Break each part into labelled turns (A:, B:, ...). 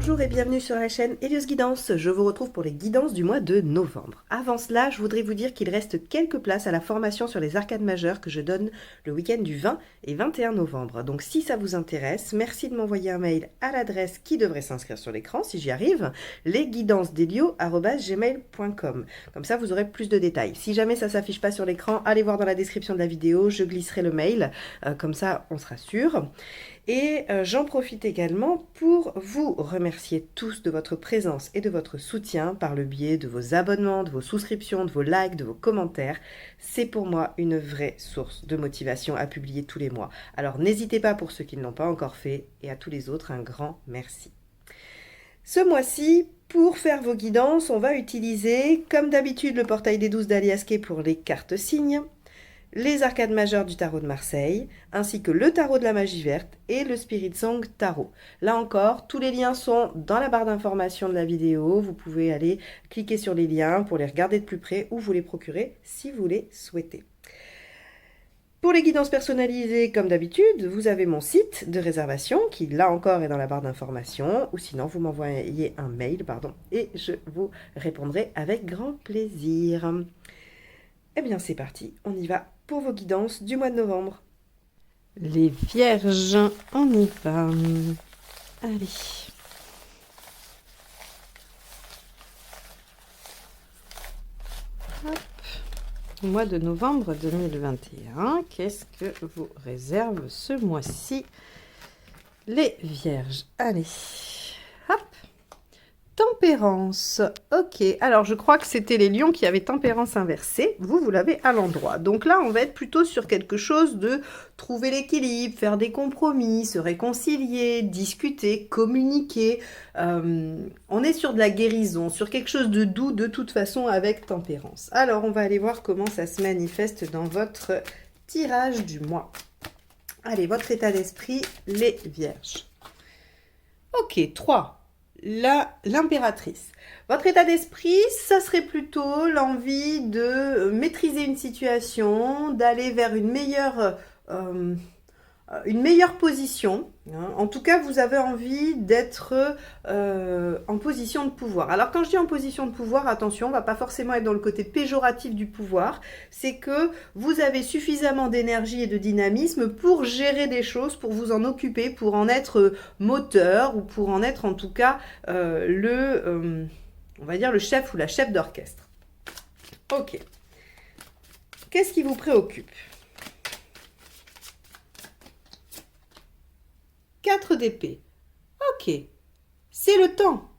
A: Bonjour et bienvenue sur la chaîne Hélios Guidance. Je vous retrouve pour les guidances du mois de novembre. Avant cela, je voudrais vous dire qu'il reste quelques places à la formation sur les arcades majeures que je donne le week-end du 20 et 21 novembre. Donc si ça vous intéresse, merci de m'envoyer un mail à l'adresse qui devrait s'inscrire sur l'écran, si j'y arrive, lesguidancesdelio@gmail.com. Comme ça, vous aurez plus de détails. Si jamais ça ne s'affiche pas sur l'écran, allez voir dans la description de la vidéo, je glisserai le mail, comme ça on sera sûr. Et j'en profite également pour vous remercier tous de votre présence et de votre soutien par le biais de vos abonnements, de vos souscriptions, de vos likes, de vos commentaires. C'est pour moi une vraie source de motivation à publier tous les mois. Alors n'hésitez pas pour ceux qui ne l'ont pas encore fait et à tous les autres un grand merci. Ce mois-ci, pour faire vos guidances, on va utiliser comme d'habitude le portail des 12 d'Aliasqué pour les cartes signes, les arcades majeures du tarot de Marseille, ainsi que le tarot de la magie verte et le Spirit Song Tarot. Là encore, tous les liens sont dans la barre d'information de la vidéo. Vous pouvez aller cliquer sur les liens pour les regarder de plus près ou vous les procurer si vous les souhaitez. Pour les guidances personnalisées, comme d'habitude, vous avez mon site de réservation qui, là encore, est dans la barre d'information. Ou sinon, vous m'envoyez un mail, et je vous répondrai avec grand plaisir. Eh bien, c'est parti, on y va pour vos guidances du mois de novembre. Les vierges, on y va. Allez. Hop. Mois de novembre 2021, qu'est-ce que vous réserve ce mois-ci, les vierges? Allez. Hop. Tempérance, ok, alors je crois que c'était les lions qui avaient tempérance inversée, vous l'avez à l'endroit. Donc là, on va être plutôt sur quelque chose de trouver l'équilibre, faire des compromis, se réconcilier, discuter, communiquer. On est sur de la guérison, sur quelque chose de doux de toute façon avec tempérance. Alors, on va aller voir comment ça se manifeste dans votre tirage du mois. Allez, votre état d'esprit, les vierges. Ok, 3. L'impératrice. Votre état d'esprit, ça serait plutôt l'envie de maîtriser une situation, d'aller vers une meilleure position. En tout cas, vous avez envie d'être en position de pouvoir. Alors, quand je dis en position de pouvoir, attention, on ne va pas forcément être dans le côté péjoratif du pouvoir. C'est que vous avez suffisamment d'énergie et de dynamisme pour gérer des choses, pour vous en occuper, pour en être moteur ou pour en être en tout cas on va dire le chef ou la chef d'orchestre. Ok. Qu'est-ce qui vous préoccupe ? 4 d'épée. Ok. C'est le temps.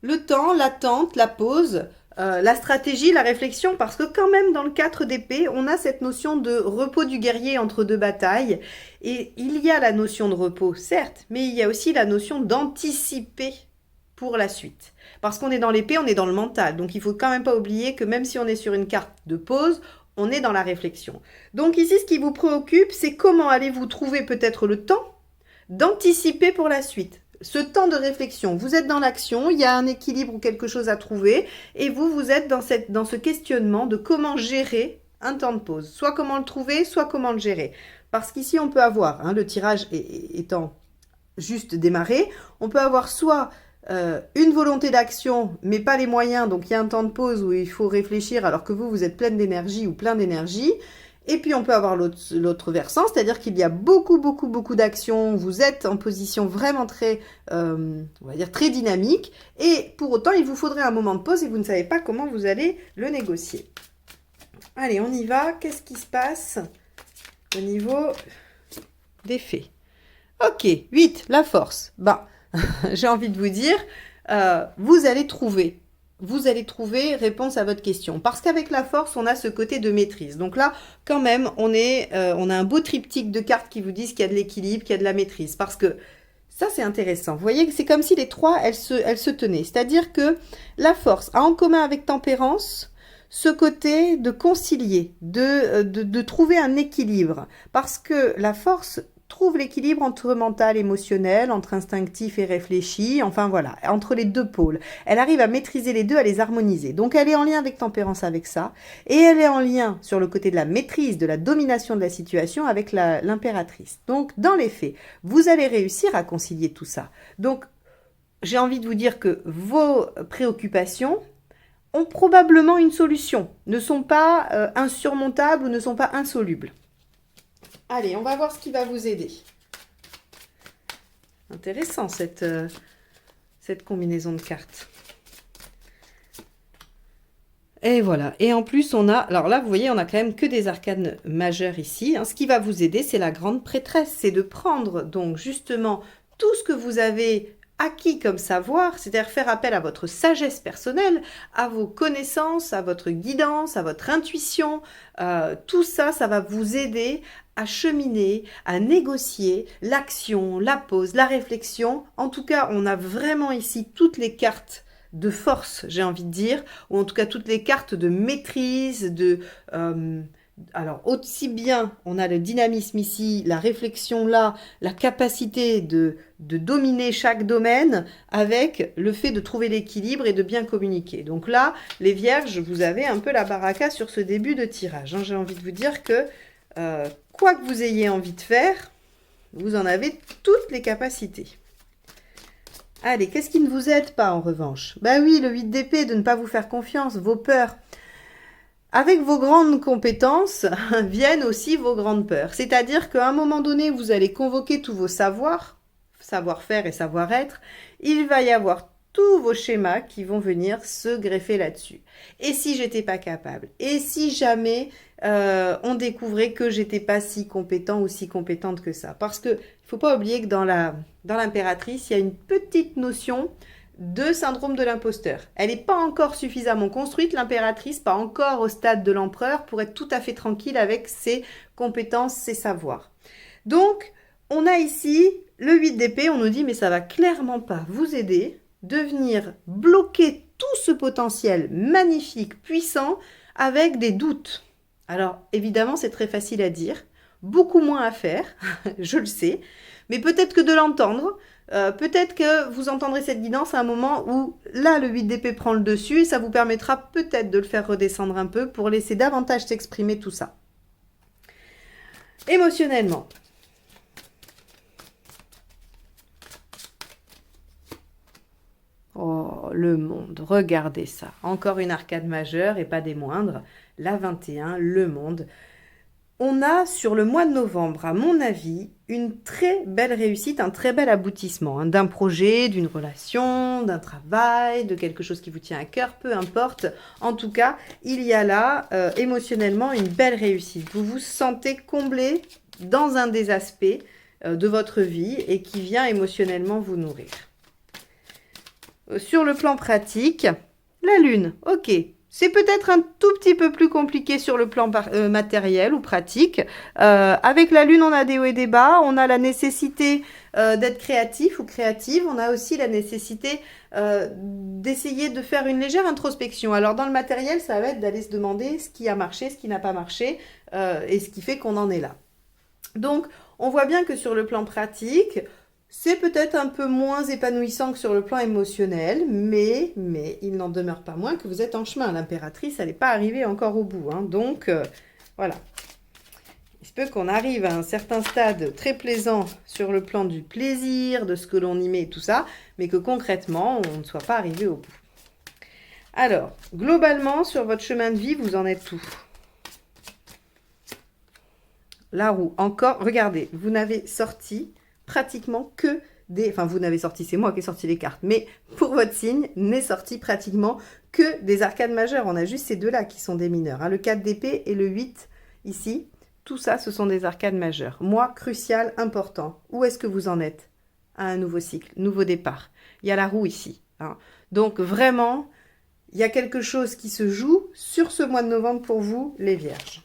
A: Le temps, l'attente, la pause, la stratégie, la réflexion, parce que quand même dans le 4 d'épée, on a cette notion de repos du guerrier entre deux batailles. Et il y a la notion de repos, certes, mais il y a aussi la notion d'anticiper pour la suite. Parce qu'on est dans l'épée, on est dans le mental. Donc il ne faut quand même pas oublier que même si on est sur une carte de pause, on est dans la réflexion. Donc ici, ce qui vous préoccupe, c'est comment allez-vous trouver peut-être le temps d'anticiper pour la suite. Ce temps de réflexion, vous êtes dans l'action, il y a un équilibre ou quelque chose à trouver, et vous êtes dans ce questionnement de comment gérer un temps de pause. Soit comment le trouver, soit comment le gérer. Parce qu'ici, on peut avoir, le tirage étant juste démarré, on peut avoir soit une volonté d'action, mais pas les moyens, donc il y a un temps de pause où il faut réfléchir alors que vous êtes pleine d'énergie ou plein d'énergie. Et puis, on peut avoir l'autre versant, c'est-à-dire qu'il y a beaucoup d'actions. Vous êtes en position vraiment très, on va dire, très dynamique. Et pour autant, il vous faudrait un moment de pause et vous ne savez pas comment vous allez le négocier. Allez, on y va. Qu'est-ce qui se passe au niveau des faits? Ok, 8, la force. J'ai envie de vous dire, vous allez trouver réponse à votre question. Parce qu'avec la force, on a ce côté de maîtrise. Donc là, quand même, on a un beau triptyque de cartes qui vous disent qu'il y a de l'équilibre, qu'il y a de la maîtrise. Parce que ça, c'est intéressant. Vous voyez que c'est comme si les trois, elles se tenaient. C'est-à-dire que la force a en commun avec tempérance ce côté de concilier, de trouver un équilibre. Parce que la force trouve l'équilibre entre mental, émotionnel, entre instinctif et réfléchi, enfin voilà, entre les deux pôles. Elle arrive à maîtriser les deux, à les harmoniser. Donc elle est en lien avec tempérance avec ça, et elle est en lien sur le côté de la maîtrise, de la domination de la situation avec l'impératrice. Donc dans les faits, vous allez réussir à concilier tout ça. Donc j'ai envie de vous dire que vos préoccupations ont probablement une solution, ne sont pas insurmontables ou ne sont pas insolubles. Allez, on va voir ce qui va vous aider. Intéressant cette combinaison de cartes. Et voilà. Et en plus, on a... Alors là, vous voyez, on a quand même que des arcanes majeures ici. Hein. Ce qui va vous aider, c'est la grande prêtresse. C'est de prendre, donc, justement, tout ce que vous avez acquis comme savoir, c'est-à-dire faire appel à votre sagesse personnelle, à vos connaissances, à votre guidance, à votre intuition. Tout ça, ça va vous aider à cheminer, à négocier l'action, la pause, la réflexion. En tout cas, on a vraiment ici toutes les cartes de force, j'ai envie de dire, ou en tout cas toutes les cartes de maîtrise, alors aussi bien on a le dynamisme ici, la réflexion là, la capacité de dominer chaque domaine avec le fait de trouver l'équilibre et de bien communiquer. Donc là, les vierges, vous avez un peu la baraka sur ce début de tirage. Hein. J'ai envie de vous dire que quoi que vous ayez envie de faire, vous en avez toutes les capacités. Allez, qu'est-ce qui ne vous aide pas en revanche? Ben oui, le 8 d'épée, de ne pas vous faire confiance, vos peurs. Avec vos grandes compétences viennent aussi vos grandes peurs. C'est-à-dire qu'à un moment donné, vous allez convoquer tous vos savoirs, savoir-faire et savoir-être. Il va y avoir tous vos schémas qui vont venir se greffer là-dessus. Et si j'étais pas capable? Et si jamais on découvrait que j'étais pas si compétent ou si compétente que ça? Parce que il faut pas oublier que dans l'impératrice, il y a une petite notion de syndrome de l'imposteur. Elle n'est pas encore suffisamment construite, l'impératrice, pas encore au stade de l'empereur pour être tout à fait tranquille avec ses compétences, ses savoirs. Donc, on a ici le 8 d'épée, on nous dit mais ça va clairement pas vous aider de venir bloquer tout ce potentiel magnifique, puissant, avec des doutes. Alors, évidemment, c'est très facile à dire, beaucoup moins à faire, je le sais, mais peut-être que de l'entendre, peut-être que vous entendrez cette guidance à un moment où, là, le 8 d'épée prend le dessus, et ça vous permettra peut-être de le faire redescendre un peu pour laisser davantage s'exprimer tout ça. Émotionnellement. Oh, le monde, regardez ça. Encore une arcade majeure et pas des moindres. La 21, le monde. On a sur le mois de novembre, à mon avis, une très belle réussite, un très bel aboutissement hein, d'un projet, d'une relation, d'un travail, de quelque chose qui vous tient à cœur, peu importe. En tout cas, il y a là émotionnellement une belle réussite. Vous vous sentez comblé dans un des aspects de votre vie et qui vient émotionnellement vous nourrir. Sur le plan pratique, la lune, ok. C'est peut-être un tout petit peu plus compliqué sur le plan matériel ou pratique. Avec la lune, on a des hauts et des bas. On a la nécessité d'être créatif ou créative. On a aussi la nécessité d'essayer de faire une légère introspection. Alors, dans le matériel, ça va être d'aller se demander ce qui a marché, ce qui n'a pas marché et ce qui fait qu'on en est là. Donc, on voit bien que sur le plan pratique, c'est peut-être un peu moins épanouissant que sur le plan émotionnel, mais il n'en demeure pas moins que vous êtes en chemin. L'impératrice, elle n'est pas arrivée encore au bout. Hein. Donc, voilà. Il se peut qu'on arrive à un certain stade très plaisant sur le plan du plaisir, de ce que l'on y met et tout ça, mais que concrètement, on ne soit pas arrivé au bout. Alors, globalement, sur votre chemin de vie, vous en êtes où? La roue, encore, regardez, vous n'avez sorti pratiquement que des... Enfin, vous n'avez sorti, c'est moi qui ai sorti les cartes. Mais pour votre signe, n'est sorti pratiquement que des arcades majeures. On a juste ces deux-là qui sont des mineurs. Hein. Le 4 d'épée et le 8 ici. Tout ça, ce sont des arcades majeures. Moi, crucial, important. Où est-ce que vous en êtes? À un nouveau cycle, nouveau départ. Il y a la roue ici. Hein. Donc, vraiment, il y a quelque chose qui se joue sur ce mois de novembre pour vous, les vierges.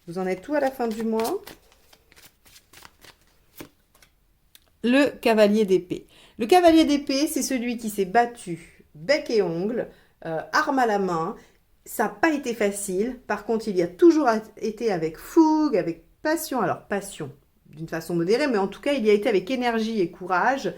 A: Vous en êtes où à la fin du mois? Le cavalier d'épée. Le cavalier d'épée, c'est celui qui s'est battu bec et ongles, arme à la main. Ça n'a pas été facile. Par contre, il y a toujours été avec fougue, avec passion. Alors, passion d'une façon modérée, mais en tout cas, il y a été avec énergie et courage.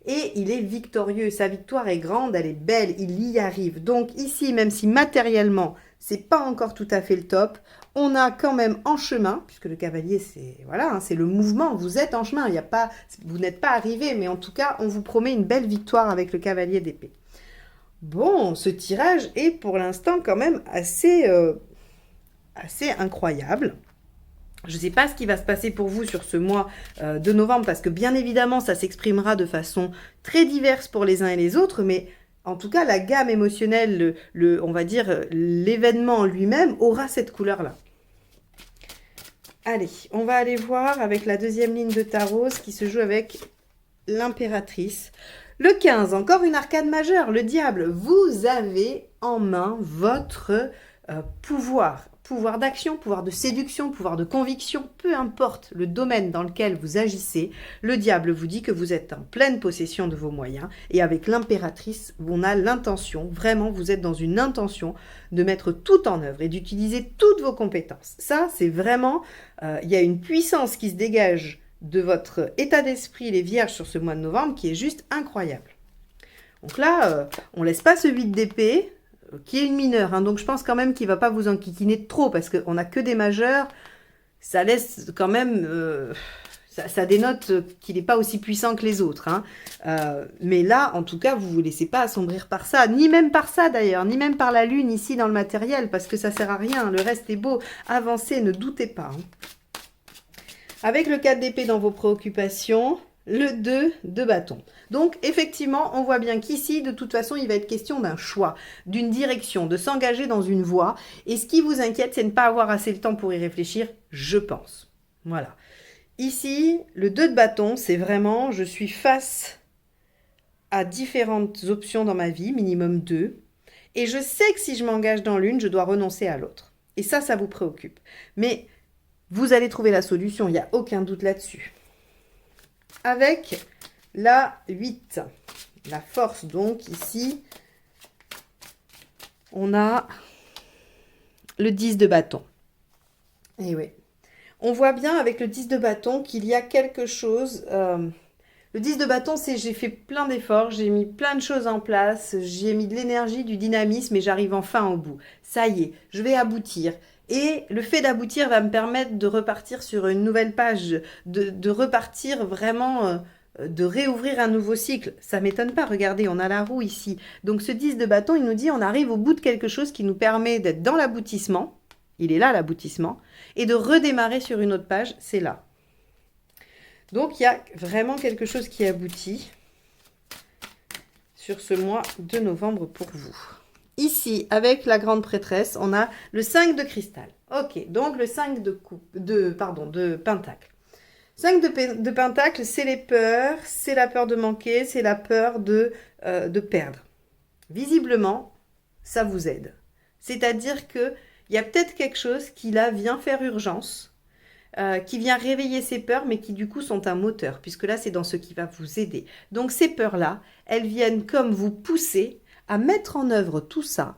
A: Et il est victorieux. Sa victoire est grande, elle est belle, il y arrive. Donc ici, même si matériellement, c'est pas encore tout à fait le top, on a quand même en chemin, puisque le cavalier, c'est voilà, hein, c'est le mouvement, vous êtes en chemin, il y a pas, vous n'êtes pas arrivé, mais en tout cas, on vous promet une belle victoire avec le cavalier d'épée. Bon, ce tirage est pour l'instant quand même assez incroyable. Je ne sais pas ce qui va se passer pour vous sur ce mois de novembre, parce que bien évidemment, ça s'exprimera de façon très diverse pour les uns et les autres, mais en tout cas, la gamme émotionnelle, on va dire l'événement lui-même, aura cette couleur-là. Allez, on va aller voir avec la deuxième ligne de tarot, ce qui se joue avec l'impératrice. Le 15, encore une arcade majeure, le diable. Vous avez en main votre pouvoir d'action, pouvoir de séduction, pouvoir de conviction, peu importe le domaine dans lequel vous agissez, le diable vous dit que vous êtes en pleine possession de vos moyens, et avec l'impératrice, on a l'intention, vraiment vous êtes dans une intention de mettre tout en œuvre et d'utiliser toutes vos compétences. Ça, c'est vraiment, il y a une puissance qui se dégage de votre état d'esprit, les vierges, sur ce mois de novembre, qui est juste incroyable. Donc là, on laisse pas ce 8 d'épée, qui est une mineure, hein, donc je pense quand même qu'il ne va pas vous enquiquiner trop, parce qu'on n'a que des majeurs, ça laisse quand même, ça dénote qu'il n'est pas aussi puissant que les autres. Hein. Mais là, en tout cas, vous ne vous laissez pas assombrir par ça, ni même par ça d'ailleurs, ni même par la lune ici dans le matériel, parce que ça ne sert à rien, le reste est beau, avancez, ne doutez pas. Hein. Avec le 4 d'épée dans vos préoccupations, le 2 de bâton. Donc, effectivement, on voit bien qu'ici, de toute façon, il va être question d'un choix, d'une direction, de s'engager dans une voie. Et ce qui vous inquiète, c'est de ne pas avoir assez le temps pour y réfléchir, je pense. Voilà. Ici, le 2 de bâton, c'est vraiment, je suis face à différentes options dans ma vie, minimum 2. Et je sais que si je m'engage dans l'une, je dois renoncer à l'autre. Et ça vous préoccupe. Mais vous allez trouver la solution, il n'y a aucun doute là-dessus. Avec la 8, la force, donc ici, on a le 10 de bâton. Et oui, on voit bien avec le 10 de bâton qu'il y a quelque chose. Le 10 de bâton, c'est j'ai fait plein d'efforts, j'ai mis plein de choses en place, j'ai mis de l'énergie, du dynamisme et j'arrive enfin au bout. Ça y est, je vais aboutir. Et le fait d'aboutir va me permettre de repartir sur une nouvelle page, de repartir vraiment, de réouvrir un nouveau cycle. Ça ne m'étonne pas, regardez, on a la roue ici. Donc ce 10 de bâton, il nous dit on arrive au bout de quelque chose qui nous permet d'être dans l'aboutissement. Il est là l'aboutissement. Et de redémarrer sur une autre page, c'est là. Donc il y a vraiment quelque chose qui aboutit sur ce mois de novembre pour vous. Ici, avec la grande prêtresse, on a le 5 de cristal. Ok, donc le 5 de pentacle. 5 de pentacle, c'est les peurs, c'est la peur de manquer, c'est la peur de perdre. Visiblement, ça vous aide. C'est-à-dire qu'il y a peut-être quelque chose qui là vient faire urgence, qui vient réveiller ces peurs, mais qui du coup sont un moteur, puisque là, c'est dans ce qui va vous aider. Donc ces peurs-là, elles viennent comme vous pousser à mettre en œuvre tout ça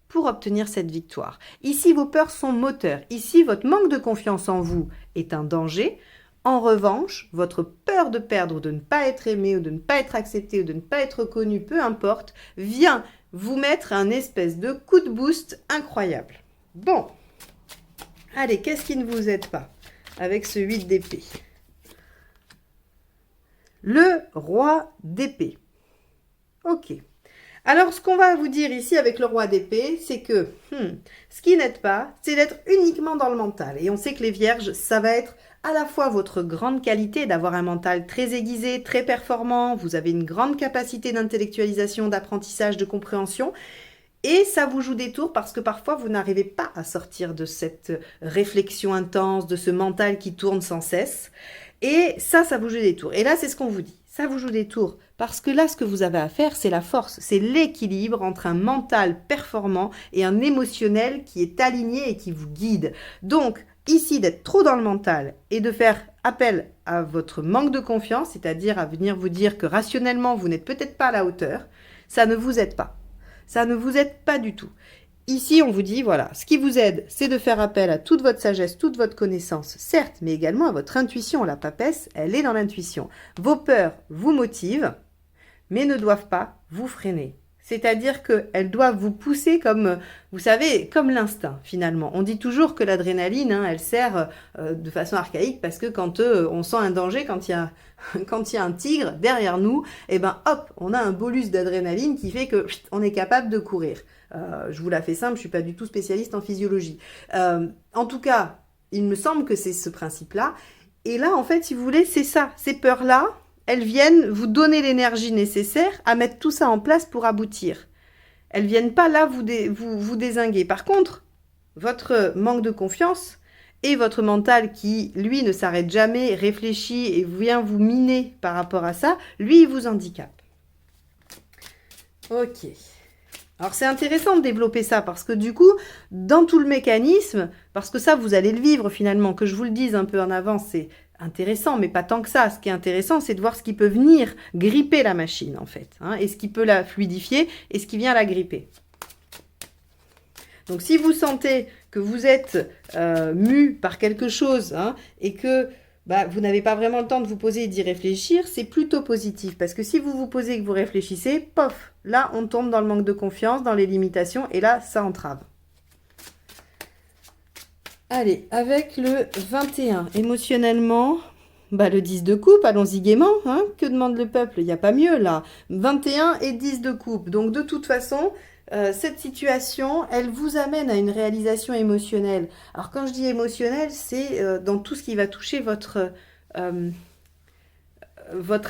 A: pour obtenir cette victoire. Ici, vos peurs sont moteurs. Ici, votre manque de confiance en vous est un danger. En revanche, votre peur de perdre, ou de ne pas être aimé, ou de ne pas être accepté, ou de ne pas être connu, peu importe, vient vous mettre un espèce de coup de boost incroyable. Bon, allez, qu'est-ce qui ne vous aide pas avec ce 8 d'épée? Le roi d'épée. Ok. Alors, ce qu'on va vous dire ici avec le roi d'épée, c'est que ce qui n'aide pas, c'est d'être uniquement dans le mental. Et on sait que les vierges, ça va être à la fois votre grande qualité d'avoir un mental très aiguisé, très performant, vous avez une grande capacité d'intellectualisation, d'apprentissage, de compréhension, et ça vous joue des tours parce que parfois vous n'arrivez pas à sortir de cette réflexion intense, de ce mental qui tourne sans cesse, et ça vous joue des tours. Et là, c'est ce qu'on vous dit. Ça vous joue des tours parce que là, ce que vous avez à faire, c'est la force, c'est l'équilibre entre un mental performant et un émotionnel qui est aligné et qui vous guide. Donc, ici, d'être trop dans le mental et de faire appel à votre manque de confiance, c'est-à-dire à venir vous dire que rationnellement, vous n'êtes peut-être pas à la hauteur, ça ne vous aide pas. Ça ne vous aide pas du tout. Ici, on vous dit, voilà, ce qui vous aide, c'est de faire appel à toute votre sagesse, toute votre connaissance, certes, mais également à votre intuition. La papesse, elle est dans l'intuition. Vos peurs vous motivent, mais ne doivent pas vous freiner. C'est-à-dire qu'elles doivent vous pousser comme, vous savez, comme l'instinct finalement. On dit toujours que l'adrénaline, hein, elle sert de façon archaïque parce que quand on sent un danger, quand il y a, quand il y a un tigre derrière nous, et ben hop, on a un bolus d'adrénaline qui fait que on est capable de courir. Je vous la fais simple, je suis pas du tout spécialiste en physiologie. En tout cas, il me semble que c'est ce principe-là. Et là, en fait, si vous voulez, c'est ça, ces peurs-là, elles viennent vous donner l'énergie nécessaire à mettre tout ça en place pour aboutir. Elles viennent pas là vous dézinguer. Par contre, votre manque de confiance et votre mental qui, lui, ne s'arrête jamais, réfléchit et vient vous miner par rapport à ça, lui, il vous handicape. Ok. Alors c'est intéressant de développer ça parce que du coup, dans tout le mécanisme, parce que ça, vous allez le vivre finalement, que je vous le dise un peu en avance, c'est intéressant, mais pas tant que ça. Ce qui est intéressant, c'est de voir ce qui peut venir gripper la machine, en fait, hein, et ce qui peut la fluidifier, et ce qui vient la gripper. Donc, si vous sentez que vous êtes mu par quelque chose, hein, et que vous n'avez pas vraiment le temps de vous poser et d'y réfléchir, c'est plutôt positif. Parce que si vous vous posez et que vous réfléchissez, pof, là, on tombe dans le manque de confiance, dans les limitations, et là, ça entrave. Allez, avec le 21, émotionnellement, le 10 de coupe, allons-y gaiement, hein. Que demande le peuple? Il n'y a pas mieux là. 21 et 10 de coupe. Donc de toute façon, cette situation, elle vous amène à une réalisation émotionnelle. Alors quand je dis émotionnelle, c'est dans tout ce qui va toucher votre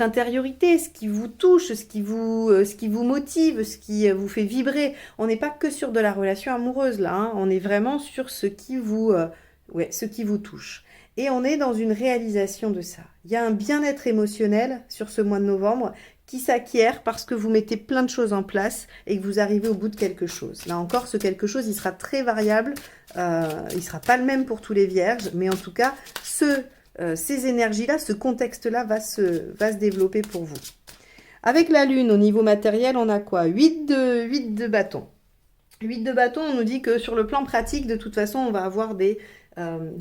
A: intériorité, ce qui vous touche, ce qui vous motive, ce qui vous fait vibrer. On n'est pas que sur de la relation amoureuse là, hein. On est vraiment sur ce qui vous touche. Et on est dans une réalisation de ça. Il y a un bien-être émotionnel sur ce mois de novembre qui s'acquiert parce que vous mettez plein de choses en place et que vous arrivez au bout de quelque chose. Là encore, ce quelque chose, il sera très variable. Il ne sera pas le même pour tous les vierges, mais en tout cas, ces énergies-là, ce contexte-là va se développer pour vous. Avec la lune, au niveau matériel, on a quoi? 8 de bâtons. 8 de bâtons, on nous dit que sur le plan pratique, de toute façon, on va avoir des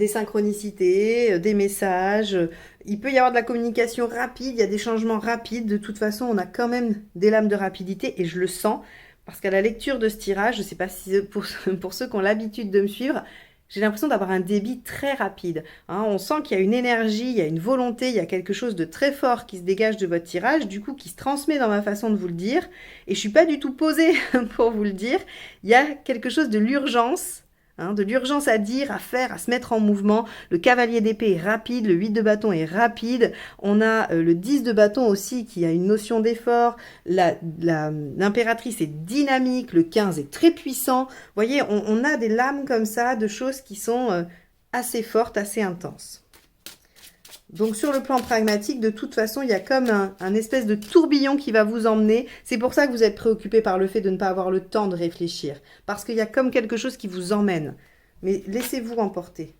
A: synchronicités, des messages. Il peut y avoir de la communication rapide, il y a des changements rapides. De toute façon, on a quand même des lames de rapidité et je le sens. Parce qu'à la lecture de ce tirage, je ne sais pas si pour ceux qui ont l'habitude de me suivre, j'ai l'impression d'avoir un débit très rapide. Hein, on sent qu'il y a une énergie, il y a une volonté, il y a quelque chose de très fort qui se dégage de votre tirage, du coup qui se transmet dans ma façon de vous le dire. Et je ne suis pas du tout posée pour vous le dire. Il y a quelque chose de l'urgence, hein, de l'urgence à dire, à faire, à se mettre en mouvement. Le cavalier d'épée est rapide, le 8 de bâton est rapide. On a le 10 de bâton aussi qui a une notion d'effort. L'impératrice est dynamique, le 15 est très puissant. Vous voyez, on a des lames comme ça, de choses qui sont assez fortes, assez intenses. Donc sur le plan pragmatique, de toute façon, il y a comme un espèce de tourbillon qui va vous emmener. C'est pour ça que vous êtes préoccupé par le fait de ne pas avoir le temps de réfléchir. Parce qu'il y a comme quelque chose qui vous emmène. Mais laissez-vous emporter.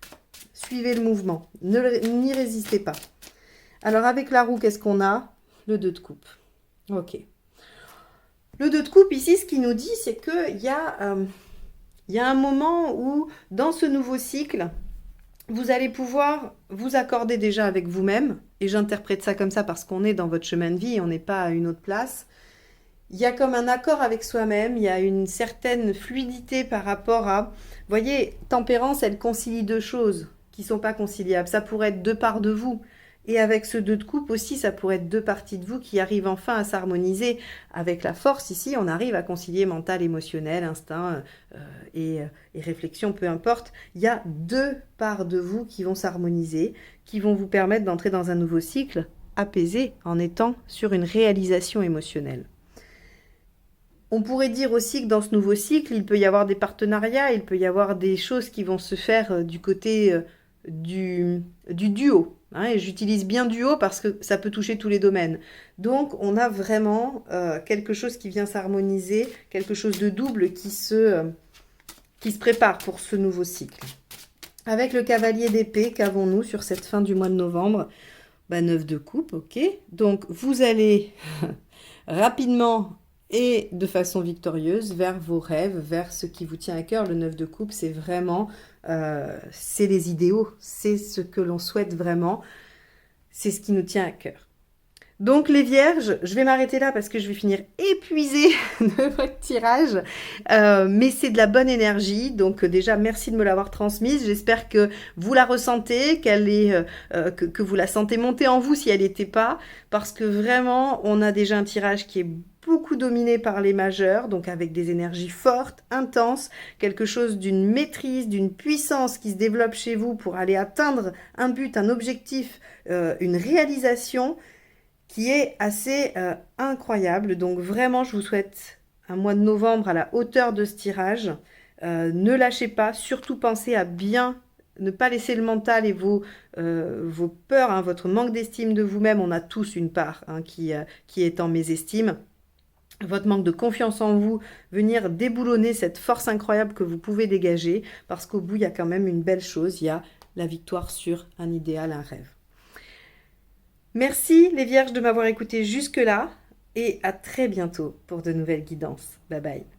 A: Suivez le mouvement. N'y résistez pas. Alors avec la roue, qu'est-ce qu'on a? Le 2 de coupe. Ok. Le 2 de coupe, ici, ce qu'il nous dit, c'est qu'il y a un moment où, dans ce nouveau cycle, vous allez pouvoir vous accorder déjà avec vous-même, et j'interprète ça comme ça parce qu'on est dans votre chemin de vie et on n'est pas à une autre place. Il y a comme un accord avec soi-même, il y a une certaine fluidité par rapport à... Vous voyez, tempérance, elle concilie deux choses qui ne sont pas conciliables. Ça pourrait être deux parts de vous. Et avec ce 2 de coupe aussi, ça pourrait être deux parties de vous qui arrivent enfin à s'harmoniser. Avec la force ici, on arrive à concilier mental, émotionnel, instinct et réflexion, peu importe. Il y a deux parts de vous qui vont s'harmoniser, qui vont vous permettre d'entrer dans un nouveau cycle apaisé en étant sur une réalisation émotionnelle. On pourrait dire aussi que dans ce nouveau cycle, il peut y avoir des partenariats, il peut y avoir des choses qui vont se faire du côté du duo. Hein, et j'utilise bien duo parce que ça peut toucher tous les domaines. Donc, on a vraiment quelque chose qui vient s'harmoniser, quelque chose de double qui se prépare pour ce nouveau cycle. Avec le cavalier d'épée, qu'avons-nous sur cette fin du mois de novembre? 9 de coupe, ok. Donc, vous allez rapidement et de façon victorieuse vers vos rêves, vers ce qui vous tient à cœur. Le 9 de coupe, c'est vraiment... c'est les idéaux, c'est ce que l'on souhaite vraiment, c'est ce qui nous tient à cœur. Donc les vierges, je vais m'arrêter là parce que je vais finir épuisée de votre tirage. Mais c'est de la bonne énergie. Donc déjà, merci de me l'avoir transmise. J'espère que vous la ressentez, que vous la sentez monter en vous si elle n'était pas. Parce que vraiment, on a déjà un tirage qui est beaucoup dominé par les majeurs, donc avec des énergies fortes, intenses, quelque chose d'une maîtrise, d'une puissance qui se développe chez vous pour aller atteindre un but, un objectif, une réalisation qui est assez incroyable. Donc vraiment, je vous souhaite un mois de novembre à la hauteur de ce tirage. Ne lâchez pas, surtout pensez à bien ne pas laisser le mental et vos peurs, hein, votre manque d'estime de vous-même. On a tous une part hein, qui est en mésestime. Votre manque de confiance en vous, venir déboulonner cette force incroyable que vous pouvez dégager, parce qu'au bout, il y a quand même une belle chose, il y a la victoire sur un idéal, un rêve. Merci les vierges de m'avoir écouté jusque-là et à très bientôt pour de nouvelles guidances. Bye bye.